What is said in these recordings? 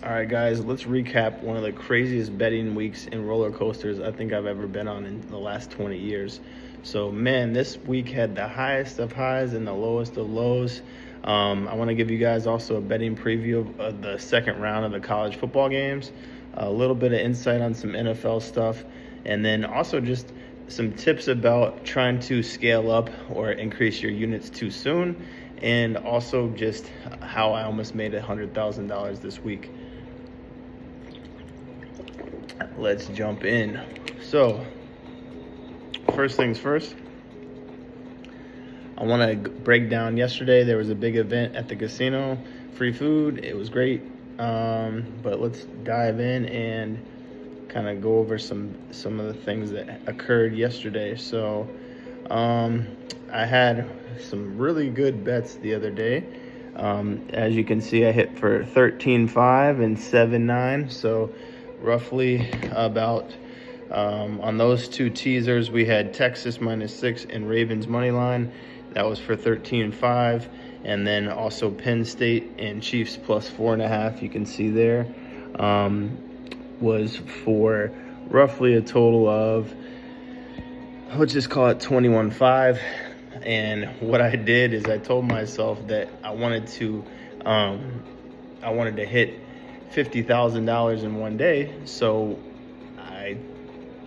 All right, guys, let's recap one of the craziest betting weeks and roller coasters I think I've ever been on in the last 20 years. So, man, this week had the highest of highs and the lowest of lows. I want to give you guys also a betting preview of the second round of the college football games, a little bit of insight on some NFL stuff, and then also just some tips about trying to scale up or increase your units too soon, and also just how I almost made $100,000 this week. Let's jump in. So, first things first, I want to break down yesterday. There was a big event at the casino, free food. It was great. But let's dive in and kind of go over some of the things that occurred yesterday. So, I had some really good bets the other day. As you can see, I hit for 13.5 and 7.9. So roughly about on those two teasers, we had Texas -6 and Ravens money line. That was for 13.5, and then also Penn State and Chiefs +4.5. You can see there was for roughly a total of, let's just call it 21.5. And what I did is I told myself that I wanted to hit $50,000 in one day, so I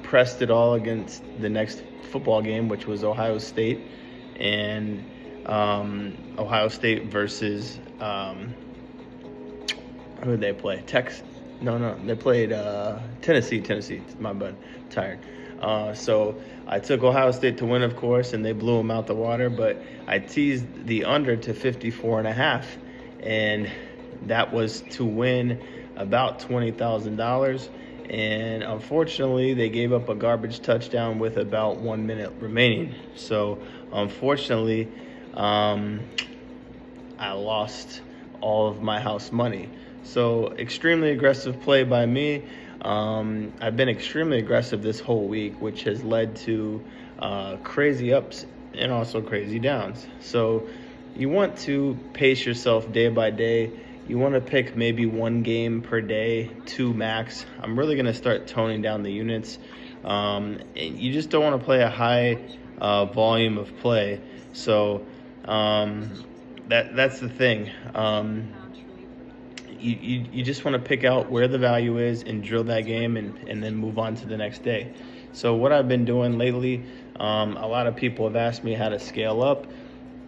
pressed it all against the next football game, which was Ohio State, and Ohio State versus who did they play? They played Tennessee. My bad, tired. So I took Ohio State to win, of course, and they blew them out the water. But I teased the under to 54.5, and that was to win about $20,000. And unfortunately, they gave up a garbage touchdown with about 1 minute remaining. So unfortunately, I lost all of my house money. So extremely aggressive play by me. I've been extremely aggressive this whole week, which has led to crazy ups and also crazy downs. So you want to pace yourself day by day. You want to pick maybe one game per day, 2 max. I'm really going to start toning down the units. And you just don't want to play a high volume of play. So that's the thing. You just want to pick out where the value is and drill that game and then move on to the next day. So what I've been doing lately, a lot of people have asked me how to scale up,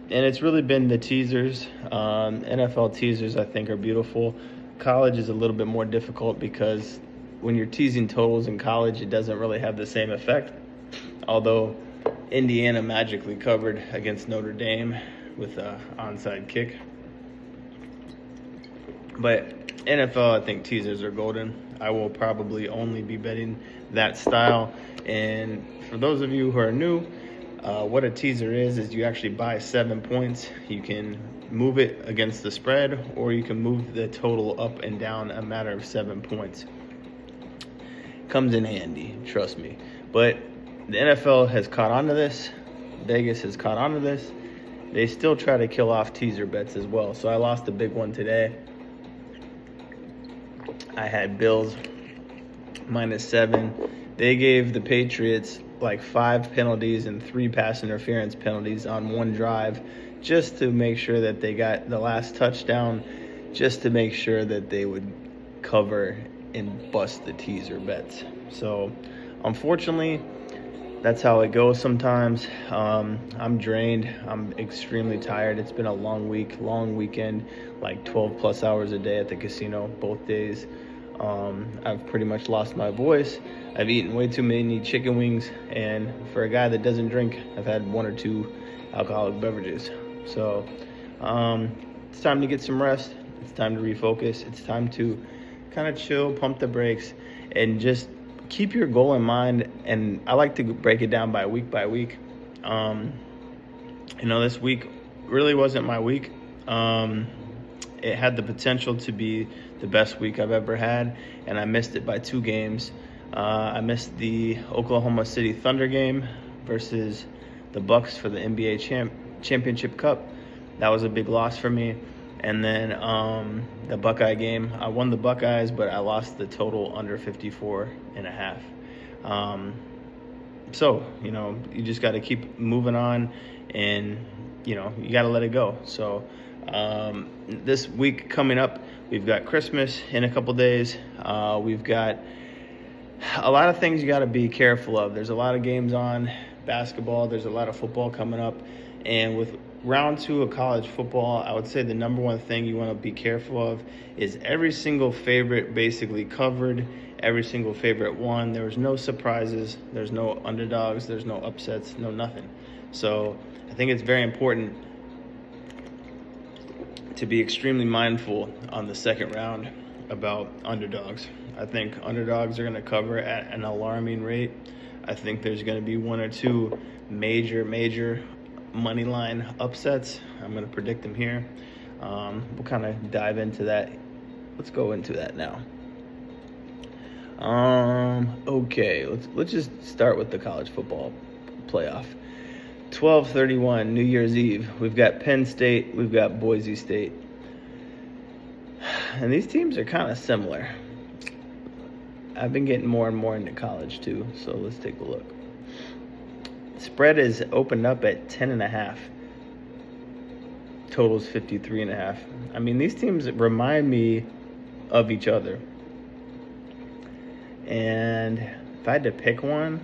and it's really been the teasers. NFL teasers, I think, are beautiful. College is a little bit more difficult because when you're teasing totals in college, it doesn't really have the same effect. Although Indiana magically covered against Notre Dame with an onside kick. But NFL, I think teasers are golden. I will probably only be betting that style. And for those of you who are new, what a teaser is you actually buy 7 points. You can move it against the spread, or you can move the total up and down a matter of 7 points. Comes in handy, trust me. But the NFL has caught on to this. Vegas has caught on to this. They still try to kill off teaser bets as well. So I lost a big one today. I had Bills -7. They gave the Patriots like 5 penalties and 3 pass interference penalties on one drive just to make sure that they got the last touchdown, just to make sure that they would cover and bust the teaser bets. So unfortunately, that's how it goes sometimes. I'm drained. I'm extremely tired. It's been a long week, long weekend, like 12 plus hours a day at the casino, both days. I've pretty much lost my voice. I've eaten way too many chicken wings. And for a guy that doesn't drink, I've had 1 or 2 alcoholic beverages. So it's time to get some rest. It's time to refocus. It's time to kind of chill, pump the brakes, and just keep your goal in mind. And I like to break it down by week. This week really wasn't my week. It had the potential to be the best week I've ever had, and I missed it by 2 games. I missed the Oklahoma City Thunder game versus the Bucks for the NBA championship cup. That was a big loss for me. And then the Buckeye game, I won the Buckeyes, but I lost the total under 54.5. So, you just got to keep moving on, and, you got to let it go. So this week coming up, we've got Christmas in a couple days. We've got a lot of things you got to be careful of. There's a lot of games on, basketball. There's a lot of football coming up. And with round 2 of college football, I would say the number one thing you want to be careful of is every single favorite basically covered, every single favorite won. There was no surprises. There's no underdogs. There's no upsets, no nothing. So I think it's very important to be extremely mindful on the second round about underdogs. I think underdogs are going to cover at an alarming rate. I think there's going to be 1 or 2 major money line upsets. I'm going to predict them here. We'll kind of dive into that. Let's go into that now. Okay, let's just start with the college football playoff. 12/31, New Year's Eve. We've got Penn State, we've got Boise State. And these teams are kind of similar. I've been getting more and more into college too, so let's take a look. Spread is opened up at 10.5. Total's 53.5. I mean, these teams remind me of each other. And if I had to pick one,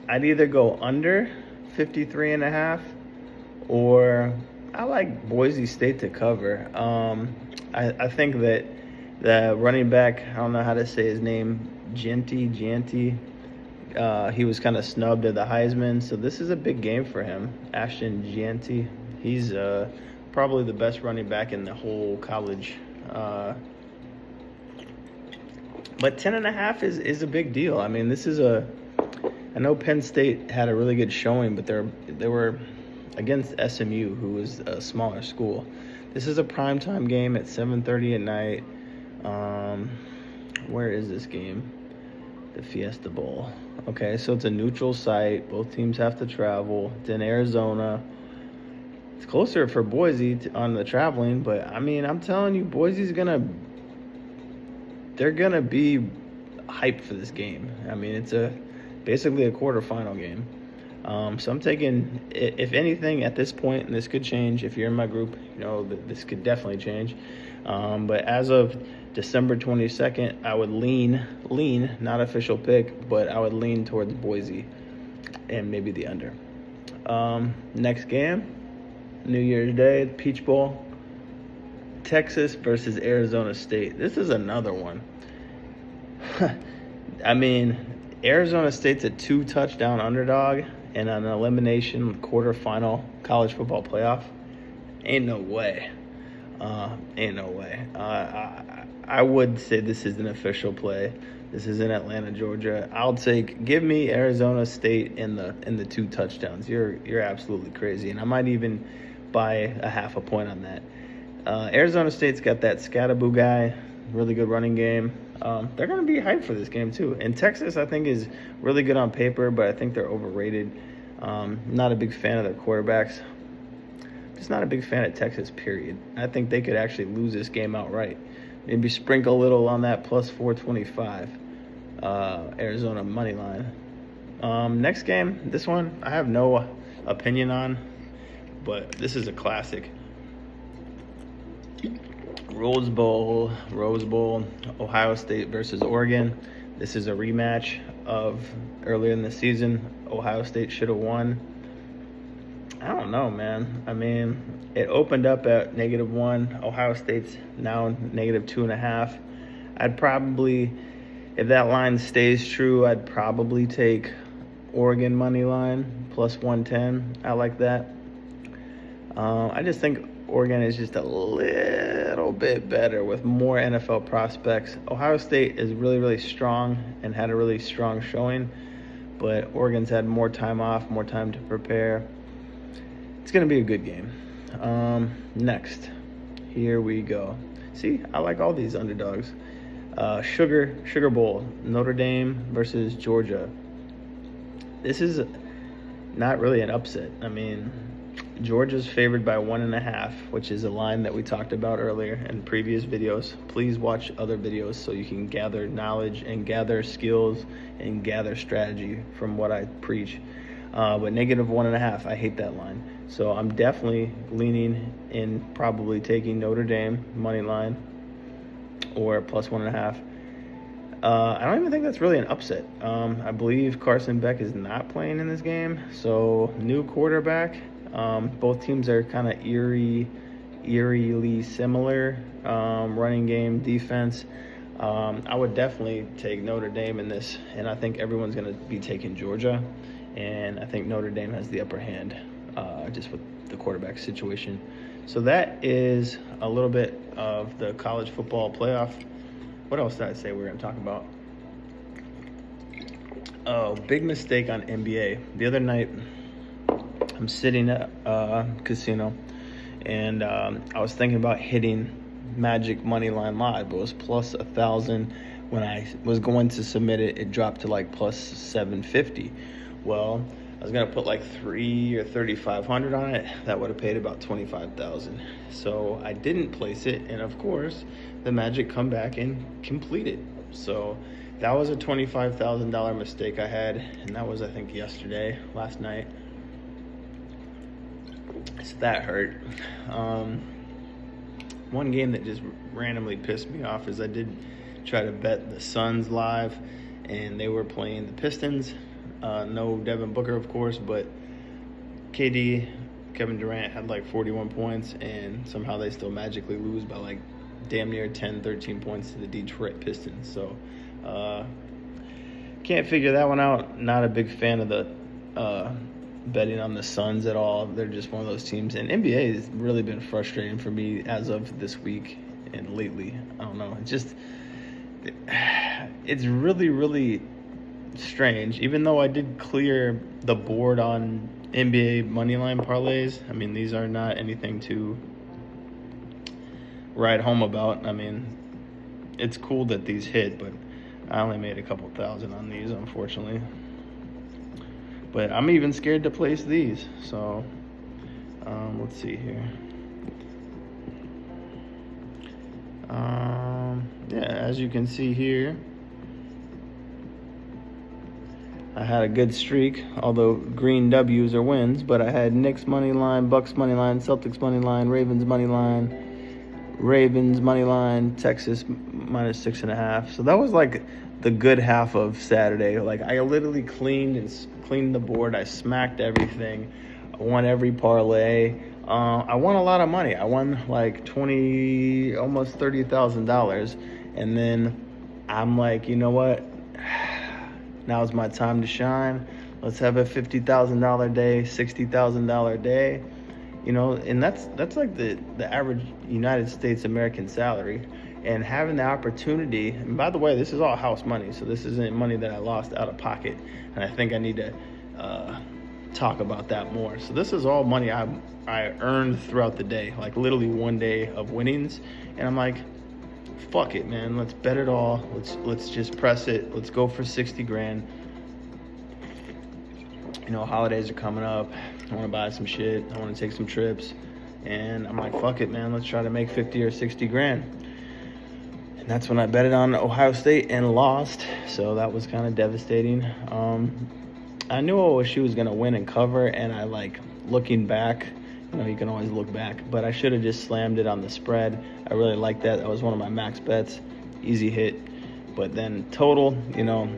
I'd either go under 53.5, or I like Boise State to cover. I think that the running back, I don't know how to say his name, Gianti, he was kind of snubbed at the Heisman, so this is a big game for him. Ashton Gianti, he's probably the best running back in the whole college. But 10.5 is a big deal. I mean, I know Penn State had a really good showing, but they were against SMU, who was a smaller school. This is a primetime game at 7:30 at night. Where is this game? The Fiesta Bowl. Okay, so it's a neutral site. Both teams have to travel. It's in Arizona. It's closer for Boise on the traveling, but I mean, I'm telling you, Boise's they're gonna be hyped for this game. I mean, it's basically a quarterfinal game. So I'm taking, if anything, at this point, and this could change if you're in my group, this could definitely change. But as of December 22nd, I would lean, not official pick, but I would lean towards Boise and maybe the under. Next game, New Year's Day, Peach Bowl, Texas versus Arizona State. This is another one. I mean, Arizona State's a 2-touchdown underdog in an elimination quarterfinal college football playoff. Ain't no way. I would say this is an official play. This is in Atlanta, Georgia. Give me Arizona State in the 2 touchdowns. You're absolutely crazy, and I might even buy a half a point on that. Arizona State's got that Scattaboo guy, really good running game. They're going to be hyped for this game too. And Texas, I think, is really good on paper, but I think they're overrated. Not a big fan of their quarterbacks. Just not a big fan of Texas, period. I think they could actually lose this game outright. Maybe sprinkle a little on that plus 425 Arizona money line. Next game, this one I have no opinion on, but this is a classic. Rose Bowl, Ohio State versus Oregon. This is a rematch of earlier in the season. Ohio State should have won. I don't know, man. I mean, it opened up at -1. Ohio State's now -2.5. I'd probably, if that line stays true, I'd probably take Oregon money line plus 110. I like that. I just think Oregon is just a little bit better with more NFL prospects. Ohio State is really, really strong and had a really strong showing, but Oregon's had more time off, more time to prepare. It's going to be a good game. Next, here we go. See, I like all these underdogs. Sugar Bowl, Notre Dame versus Georgia. This is not really an upset. I mean, Georgia's favored by 1.5, which is a line that we talked about earlier in previous videos. Please watch other videos so you can gather knowledge and gather skills and gather strategy from what I preach. But -1.5, I hate that line. So I'm definitely leaning in, probably taking Notre Dame money line or +1.5. I don't even think that's really an upset. I believe Carson Beck is not playing in this game. So new quarterback. Both teams are kind of eerily similar. Running game, defense. I would definitely take Notre Dame in this, and I think everyone's going to be taking Georgia, and I think Notre Dame has the upper hand just with the quarterback situation. So that is a little bit of the college football playoff. What else did I say we were going to talk about? Oh, big mistake on NBA. The other night, I'm sitting at a casino, and I was thinking about hitting Magic Moneyline Live, but it was +1,000. When I was going to submit it, it dropped to like +750. Well, I was gonna put like 3 or 3,500 on it. That would have paid about 25,000. So I didn't place it, and of course, the Magic come back and complete it. So that was a $25,000 mistake I had, and that was, I think, last night. So that hurt. One game that just randomly pissed me off is I did try to bet the Suns live, and they were playing the Pistons. No Devin Booker, of course, but KD, Kevin Durant, had like 41 points, and somehow they still magically lose by like damn near 10, 13 points to the Detroit Pistons. So can't figure that one out. Not a big fan of the betting on the Suns at all. They're just one of those teams. And NBA has really been frustrating for me as of this week and lately. I don't know. It's really, really strange. Even though I did clear the board on NBA moneyline parlays, I mean, these are not anything to write home about. I mean, it's cool that these hit, but I only made a couple thousand on these, unfortunately. But I'm even scared to place these. So let's see here. Yeah, as you can see here, I had a good streak, although green W's are wins, but I had Knicks money line, Bucks money line, Celtics money line, Ravens money line, Texas -6.5. So that was like the good half of Saturday. Like, I literally cleaned the board. I smacked everything. I won every parlay. I won a lot of money. I won like almost $30,000. And then I'm like, you know what? Now's my time to shine. Let's have a $50,000 day, $60,000 day. You know, and that's like the average United States American salary. And having the opportunity, and by the way, this is all house money, so this isn't money that I lost out of pocket. And I think I need to talk about that more. So this is all money I earned throughout the day, like literally one day of winnings. And I'm like, fuck it, man. Let's bet it all. Let's just press it. Let's go for 60 grand. You know, holidays are coming up. I want to buy some shit. I want to take some trips. And I'm like, fuck it, man. Let's try to make 50 or 60 grand. And that's when I betted on Ohio State and lost. So that was kind of devastating. I knew OSU was going to win and cover. And I looking back, you know, you can always look back. But I should have just slammed it on the spread. I really liked that. That was one of my max bets. Easy hit. But then total, you know,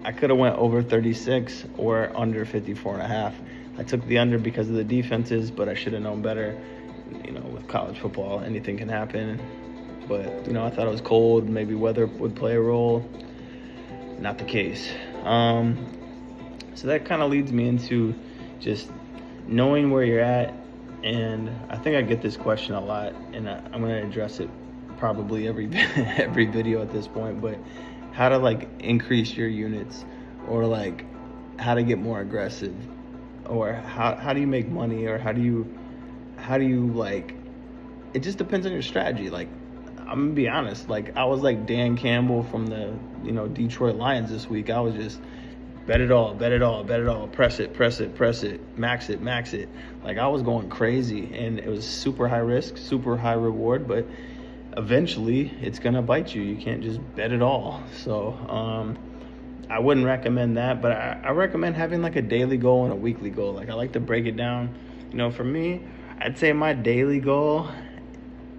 I could have went over 36 or under 54.5. I took the under because of the defenses, but I should have known better. You know, with college football, anything can happen. But, you know, I thought it was cold. Maybe weather would play a role. Not the case. So that kind of leads me into just knowing where you're at. And I think I get this question a lot, and I'm going to address it probably every video at this point. But how to increase your units, or how to get more aggressive, or how do you make money, or how do you it just depends on your strategy. I'm gonna be honest, I was like Dan Campbell from the Detroit Lions this week. I was just bet it all, bet it all, bet it all, press it, press it, press it, max it, max it. Like, I was going crazy, and it was super high risk, super high reward, but eventually it's gonna bite you. You can't just bet it all. So I wouldn't recommend that, but I recommend having like a daily goal and a weekly goal. Like, I like to break it down. For me, I'd say my daily goal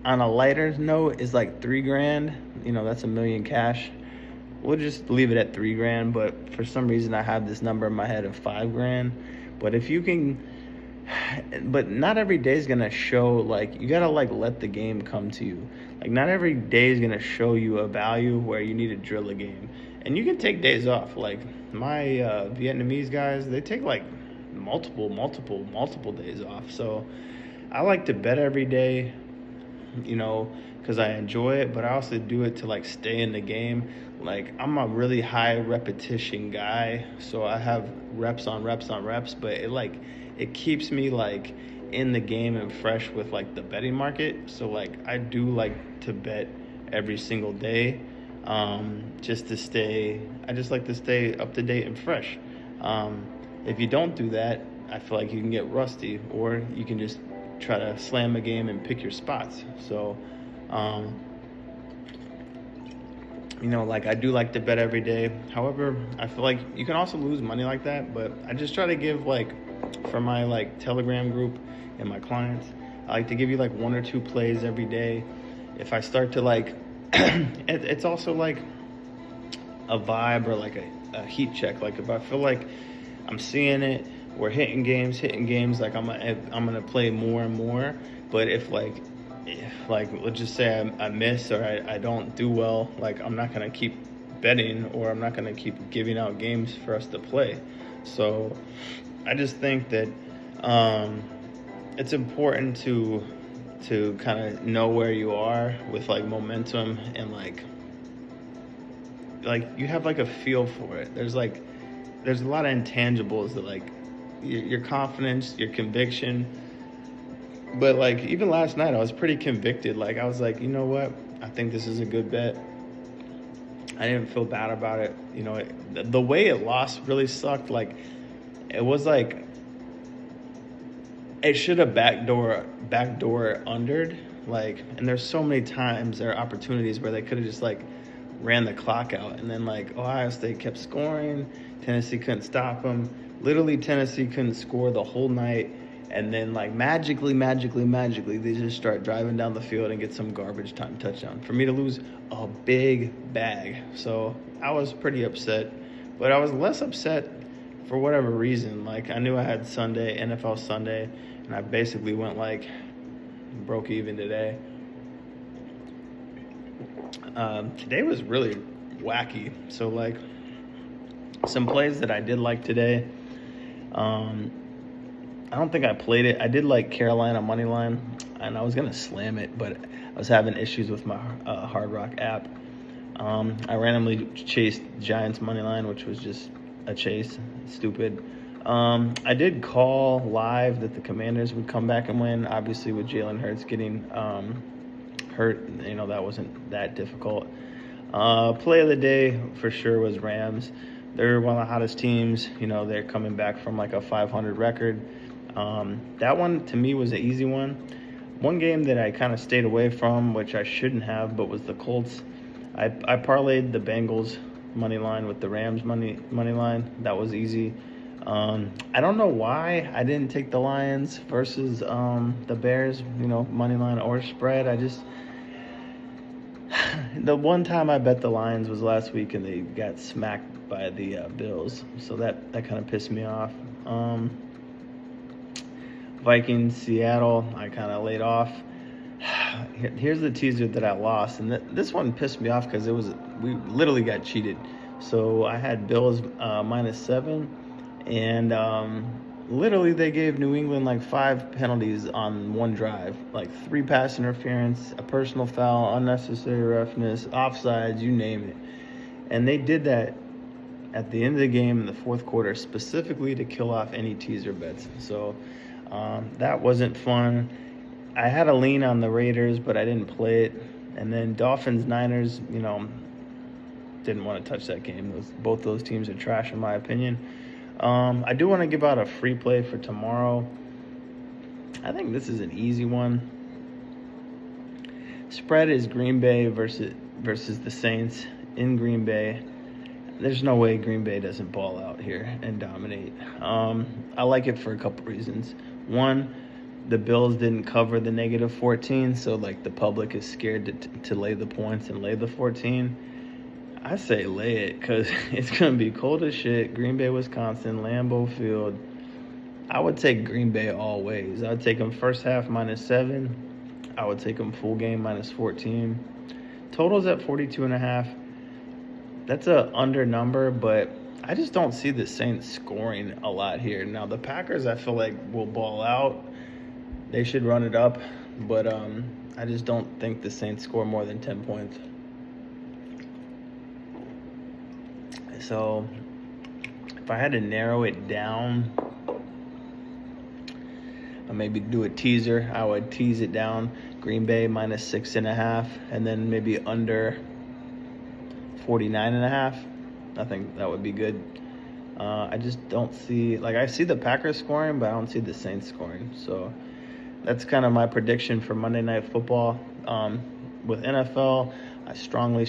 on a lighter note is like $3,000. That's $1 million cash. We'll just leave it at $3,000, but for some reason I have this number in my head of $5,000. But if you can, but not every day is gonna show, like, you gotta like let the game come to you. Like, not every day is gonna show you a value where you need to drill a game. And you can take days off. Like, my Vietnamese guys, they take like multiple days off. So I like to bet every day, because I enjoy it, but I also do it to like stay in the game. Like, I'm a really high repetition guy, so I have reps on reps on reps, but it keeps me like in the game and fresh with like the betting market. So like, I do like to bet every single day. Just to stay, I just like to stay up to date and fresh. If you don't do that, I feel like you can get rusty, or you can just try to slam a game and pick your spots. So, like, I do like to bet every day. However, I feel like you can also lose money like that, but I just try to give, like, for my like Telegram group and my clients, I like to give you like 1 or 2 plays every day. If I start to like it's also like a vibe, or like a heat check. Like, if I feel like I'm seeing it, we're hitting games, like I'm gonna play more and more. But if let's just say I miss, or I don't do well, like, I'm not gonna keep betting, or I'm not gonna keep giving out games for us to play. So I just think that it's important to kind of know where you are with like momentum, and like you have like a feel for it. There's a lot of intangibles that, like, your confidence, your conviction. But like, even last night I was pretty convicted. Like, I was like, you know what, I think this is a good bet. I didn't feel bad about it. The way it lost really sucked. Like, it was like, it should have backdoor undered. Like, and there's so many times, there are opportunities where they could have just like ran the clock out, and then like Ohio State kept scoring. Tennessee couldn't stop them. Literally, Tennessee couldn't score the whole night, and then like magically, they just start driving down the field and get some garbage time touchdown for me to lose a big bag. So I was pretty upset, but I was less upset for whatever reason. Like, I knew I had Sunday, NFL Sunday, and I basically went like broke even today. Today was really wacky. So like, some plays that I did like today, I don't think I played it. I did like Carolina money line, and I was gonna slam it, but I was having issues with my Hard Rock app. I randomly chased Giants money line, which was just a chase. Stupid. I did call live that the Commanders would come back and win. Obviously, with Jalen Hurts getting hurt, that wasn't that difficult. Play of the day for sure was Rams. They're one of the hottest teams. They're coming back from like a 500 record. That one to me was an easy one. One game that I kind of stayed away from, which I shouldn't have, but was the Colts. I parlayed the Bengals money line with the Rams money line. That was easy. I don't know why I didn't take the Lions versus the Bears, money line or spread. I just the one time I bet the Lions was last week, and they got smacked by the Bills, so that kind of pissed me off. Vikings, Seattle, I kind of laid off. Here's the teaser that I lost, and this one pissed me off because we literally got cheated. So I had Bills -7, and literally they gave New England like 5 penalties on one drive, like 3 pass interference, a personal foul, unnecessary roughness, offsides, you name it. And they did that at the end of the game in the fourth quarter, specifically to kill off any teaser bets. So that wasn't fun. I had a lean on the Raiders, but I didn't play it. And then Dolphins, Niners, didn't want to touch that game. Both those teams are trash in my opinion. I do want to give out a free play for tomorrow. I think this is an easy one. Spread is Green Bay versus the Saints in Green Bay. There's no way Green Bay doesn't ball out here and dominate. I like it for a couple reasons. One, the Bills didn't cover the -14, so like the public is scared to lay the points and lay the 14. I say lay it because it's going to be cold as shit. Green Bay, Wisconsin, Lambeau Field. I would take Green Bay all ways. I would take them first half -7. I would take them full game -14. Total's at 42.5. That's a under number, but I just don't see the Saints scoring a lot here. Now, the Packers, I feel like, will ball out. They should run it up, but I just don't think the Saints score more than 10 points. So, if I had to narrow it down, I'll maybe do a teaser. I would tease it down, Green Bay -6.5, and then maybe under 49.5. I think that would be good. I just don't see, like, I see the Packers scoring, but I don't see the Saints scoring. So that's kind of my prediction for Monday Night Football. With NFL, I strongly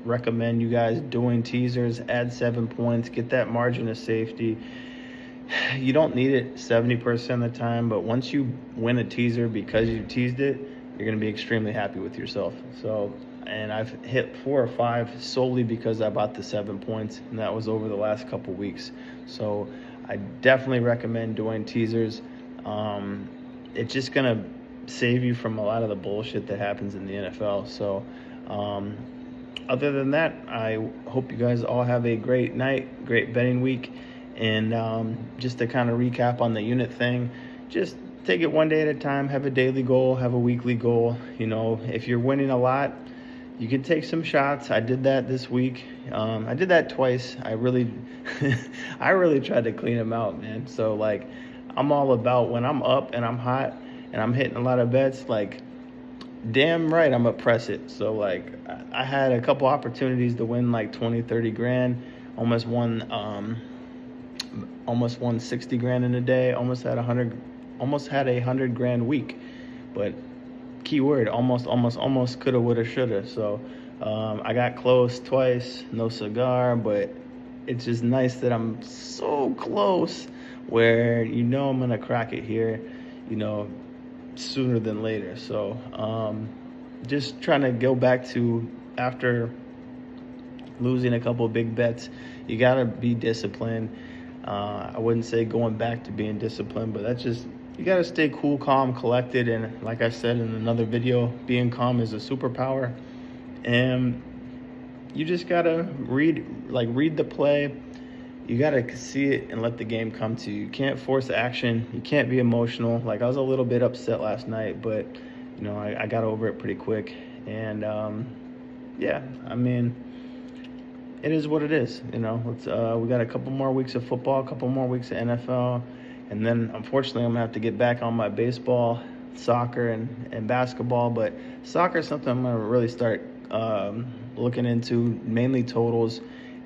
recommend you guys doing teasers. Add 7 points, get that margin of safety. You don't need it 70% of the time, but once you win a teaser because you teased it, you're going to be extremely happy with yourself. So, and I've hit 4 or 5 solely because I bought the 7 points, and that was over the last couple weeks. So I definitely recommend doing teasers. It's just going to save you from a lot of the bullshit that happens in the NFL. So other than that, I hope you guys all have a great night, great betting week. And just to kind of recap on the unit thing, just take it one day at a time. Have a daily goal, have a weekly goal. You know, if you're winning a lot, you can take some shots. I did that this week. I did that twice. I really tried to clean them out, man. So, like, I'm all about when I'm up and I'm hot and I'm hitting a lot of bets, like, damn right I'm going to press it. So, like, I had a couple opportunities to win, like, 20, 30 grand. Almost won 60 grand in a day. Almost had a 100 grand week. But keyword, almost coulda, woulda, shoulda. So I got close twice, no cigar, but it's just nice that I'm so close where I'm gonna crack it here, sooner than later. So just trying to go back to, after losing a couple of big bets, you gotta be disciplined. I wouldn't say going back to being disciplined, but that's just, you got to stay cool, calm, collected. And like I said in another video, being calm is a superpower. And you just got to read the play. You got to see it and let the game come to you. You can't force action. You can't be emotional. Like, I was a little bit upset last night, but, I got over it pretty quick. And, yeah, I mean, it is what it is. We got a couple more weeks of football, a couple more weeks of NFL. And then, unfortunately, I'm going to have to get back on my baseball, soccer, and basketball. But soccer is something I'm going to really start looking into, mainly totals,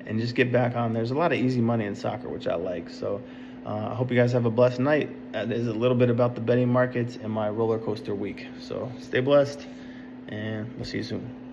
and just get back on. There's a lot of easy money in soccer, which I like. So I hope you guys have a blessed night. There's a little bit about the betting markets and my roller coaster week. So stay blessed, and we'll see you soon.